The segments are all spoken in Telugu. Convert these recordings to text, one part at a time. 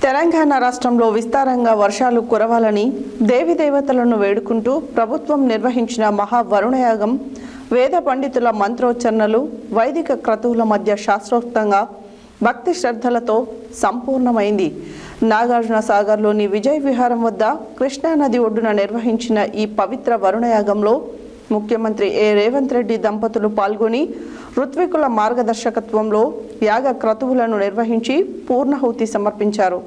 తెలంగాణ రాష్ట్రంలో విస్తారంగా వర్షాలు కురవాలని దేవతలను వేడుకుంటూ ప్రభుత్వం నిర్వహించిన మహా వరుణయాగం వేద పండితుల మంత్రోచ్చరణలు వైదిక క్రతువుల మధ్య శాస్త్రోక్తంగా భక్తి శ్రద్ధలతో సంపూర్ణమైంది. నాగార్జున సాగర్లోని విజయ్ విహారం వద్ద కృష్ణానది ఒడ్డున నిర్వహించిన ఈ పవిత్ర వరుణయాగంలో ముఖ్యమంత్రి రేవంత్ రెడ్డి దంపతులు పాల్గొని ఋత్వికుల మార్గదర్శకత్వంలో యాగ క్రతువులను నిర్వహించి పూర్ణాహుతి సమర్పించారు.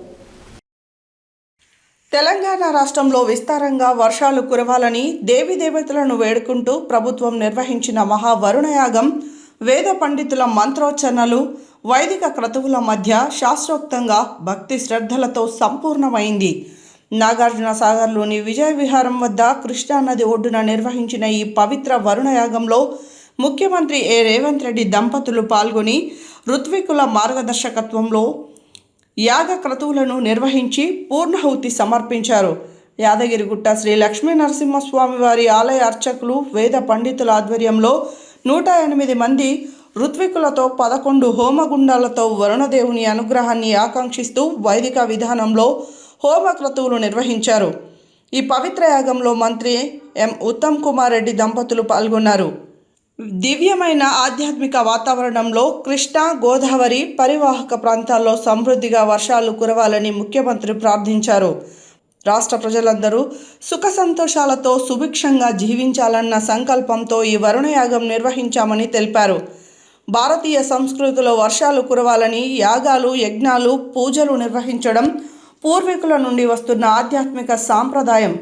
తెలంగాణ రాష్ట్రంలో విస్తారంగా వర్షాలు కురవాలని దేవతలను వేడుకుంటూ ప్రభుత్వం నిర్వహించిన మహా వరుణయాగం వేద పండితుల మంత్రోచ్చరణలు వైదిక క్రతువుల మధ్య శాస్త్రోక్తంగా భక్తి శ్రద్ధలతో సంపూర్ణమైంది. నాగార్జున సాగర్లోని విజయ్ విహారం వద్ద కృష్ణానది ఒడ్డున నిర్వహించిన ఈ పవిత్ర వరుణయాగంలో ముఖ్యమంత్రి రేవంత్ రెడ్డి దంపతులు పాల్గొని ఋత్వికుల మార్గదర్శకత్వంలో యాగ క్రతువులను నిర్వహించి పూర్ణాహుతి సమర్పించారు. యాదగిరిగుట్ట శ్రీ లక్ష్మీ నరసింహస్వామి వారి ఆలయ అర్చకులు వేద పండితుల ఆధ్వర్యంలో 108 మంది ఋత్వికులతో 11 హోమగుండాలతో వరుణదేవుని అనుగ్రహాన్ని ఆకాంక్షిస్తూ వైదిక విధానంలో హోమ క్రతువులు నిర్వహించారు. ఈ పవిత్ర యాగంలో మంత్రి ఉత్తమ్ కుమార్ రెడ్డి దంపతులు పాల్గొన్నారు. దివ్యమైన ఆధ్యాత్మిక వాతావరణంలో కృష్ణా గోదావరి పరివాహక ప్రాంతాల్లో సమృద్ధిగా వర్షాలు కురవాలని ముఖ్యమంత్రి ప్రార్థించారు. రాష్ట్ర ప్రజలందరూ సుఖ సంతోషాలతో సుభిక్షంగా జీవించాలన్న సంకల్పంతో ఈ వరుణయాగం నిర్వహించామని తెలిపారు. భారతీయ సంస్కృతిలో వర్షాలు కురవాలని యాగాలు, యజ్ఞాలు, పూజలు నిర్వహించడం పూర్వీకుల నుండి వస్తున్న ఆధ్యాత్మిక సాంప్రదాయం.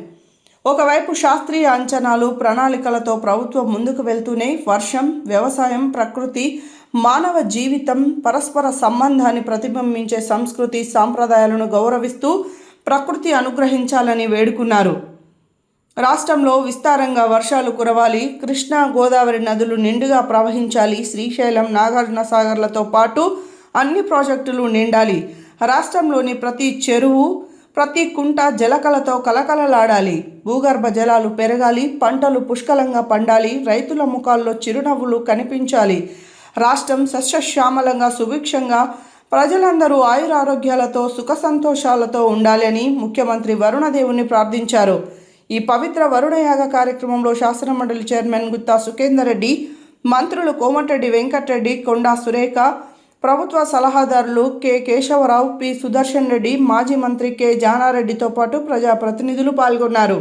ఒకవైపు శాస్త్రీయ అంచనాలు, ప్రణాళికలతో ప్రభుత్వం ముందుకు వెళ్తూనే వర్షం, వ్యవసాయం, ప్రకృతి, మానవ జీవితం పరస్పర సంబంధాన్ని ప్రతిబింబించే సంస్కృతి సాంప్రదాయాలను గౌరవిస్తూ ప్రకృతి అనుగ్రహించాలని వేడుకున్నారు. రాష్ట్రంలో విస్తారంగా వర్షాలు కురవాలి, కృష్ణా గోదావరి నదులు నిండుగా ప్రవహించాలి, శ్రీశైలం, నాగార్జున సాగర్లతో పాటు అన్ని ప్రాజెక్టులు నిండాలి, రాష్ట్రంలోని ప్రతి చెరువు, ప్రతి కుంట జలకలతో కలకలలాడాలి, భూగర్భ జలాలు పెరగాలి, పంటలు పుష్కలంగా పండాలి, రైతుల ముఖాల్లో చిరునవ్వులు కనిపించాలి, రాష్ట్రం సస్యశ్యామలంగా సుభిక్షంగా ప్రజలందరూ ఆయురారోగ్యాలతో సుఖ సంతోషాలతో ఉండాలని ముఖ్యమంత్రి వరుణదేవుని ప్రార్థించారు. ఈ పవిత్ర వరుణయాగ కార్యక్రమంలో శాసనమండలి చైర్మన్ గుత్తా సుఖేందర్ రెడ్డి, మంత్రులు కోమటిరెడ్డి వెంకటరెడ్డి, కొండా సురేఖ, ప్రభుత్వ సలహాదారులు కె కేశవరావు, పి సుదర్శన్ రెడ్డి, మాజీ మంత్రి కె జానారెడ్డితో పాటు ప్రజాప్రతినిధులు పాల్గొన్నారు.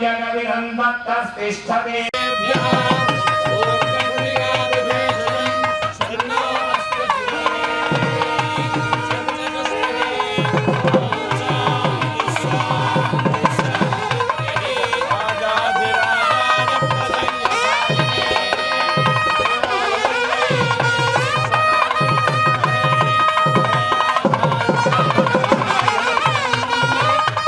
जगदिदं भक्तस्तिष्ठते